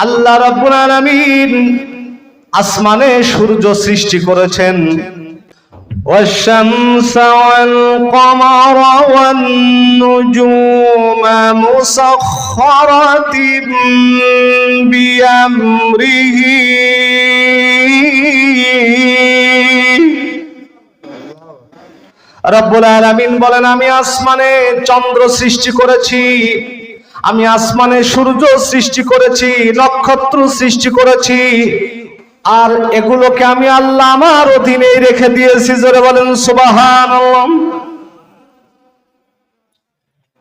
আল্লাহ রাব্বুল আলামিন আসমানে সূর্য সৃষ্টি করেছেন। والشمس والقمر والنجوم مسخرات بأمره রব্বুল আলামিন বলেন, আমি আসমানে চন্দ্র সৃষ্টি করেছি, আমি আসমানে সূর্য সৃষ্টি করেছি, নক্ষত্র সৃষ্টি করেছি, আর এগুলোকে আমি আল্লাহ আমার অধীনে রেখে দিয়েছি। জোরে বলেন সুবহানাল্লাহ।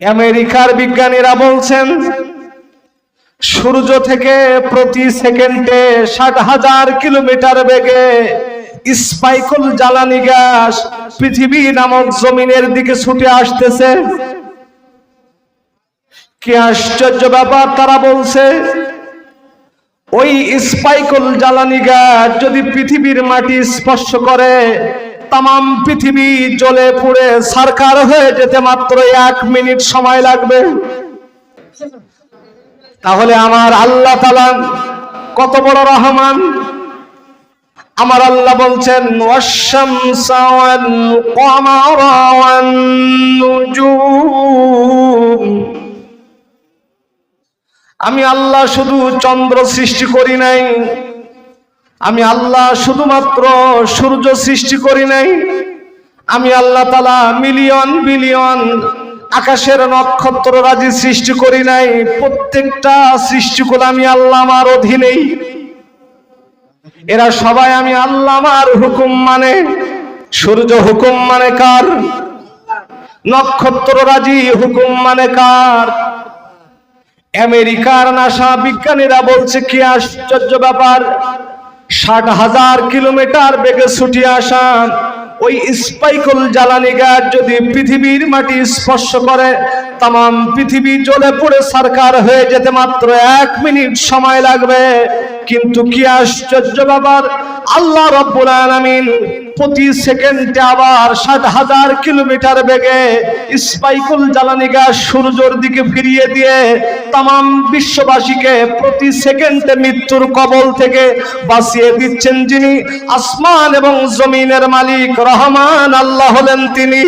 আমেরিকার বিজ্ঞানীরা বলছেন সূর্য থেকে প্রতি সেকেন্ডে 60,000 কিলোমিটার বেগে স্পাইকল জ্বালানি গ্যাস পৃথিবী নামক জমিনের দিকে ছুটে আসতেছে। কি আশ্চর্য ব্যাপার! তারা বলছে ওই স্পাইকল জ্বালানি গ্যাস যদি পৃথিবীর মাটি স্পর্শ করে, তাম পৃথিবী জ্বলে পুড়ে ছারখার হয়ে যেতে মাত্র 1 মিনিট সময় লাগবে। তাহলে আমার আল্লাহ তাআলা কত বড় রহমান! আমার আল্লাহ বলছেন, ওয়াশ-শামসা ওয়াল কমারা ওয়ান নুজুম। আমি আল্লাহ শুধু চন্দ্র সৃষ্টি করি নাই, আমি আল্লাহ শুধুমাত্র সূর্য সৃষ্টি করি নাই, আমি আল্লাহ তাআলা মিলিয়ন বিলিয়ন আকাশের নক্ষত্র রাজি সৃষ্টি করি নাই। প্রত্যেকটা সৃষ্টিগুলো আমি আল্লাহ আমার অধীনেই। এরা সবাই আমি আল্লাহ আমার হুকুম মানে। সূর্য হুকুম মানে কার? নক্ষত্র রাজি হুকুম মানে কার? আমেরিকার নাসা বিজ্ঞানীরা বলছে, কি আশ্চর্য ব্যাপার! 60,000 কিলোমিটার বেগে ছুটে আসা ওই স্পাইকল জ্বালানি গ্যাস যদি পৃথিবীর মাটি স্পর্শ করে, তাম পৃথিবী জ্বলে পুড়ে ছারখার হয়ে যেতে মাত্র 1 মিনিট সময় লাগবে। কিন্তু কি আশ্চর্য ব্যাপার! আল্লাহ রাব্বুল আলামিন প্রতি সেকেন্ডে আবার 60,000 কিলোমিটার বেগে স্পাইকল জ্বালানি গ্যাস সূর্যের দিকে ফিরিয়ে দিয়ে তাম বিশ্ববাসীকে প্রতি সেকেন্ডে মৃত্যুর কবল থেকে বাঁচিয়ে দিচ্ছেন। যিনি আসমান এবং জমিনের মালিক, রহমান আল্লাহ হলেন তিনি।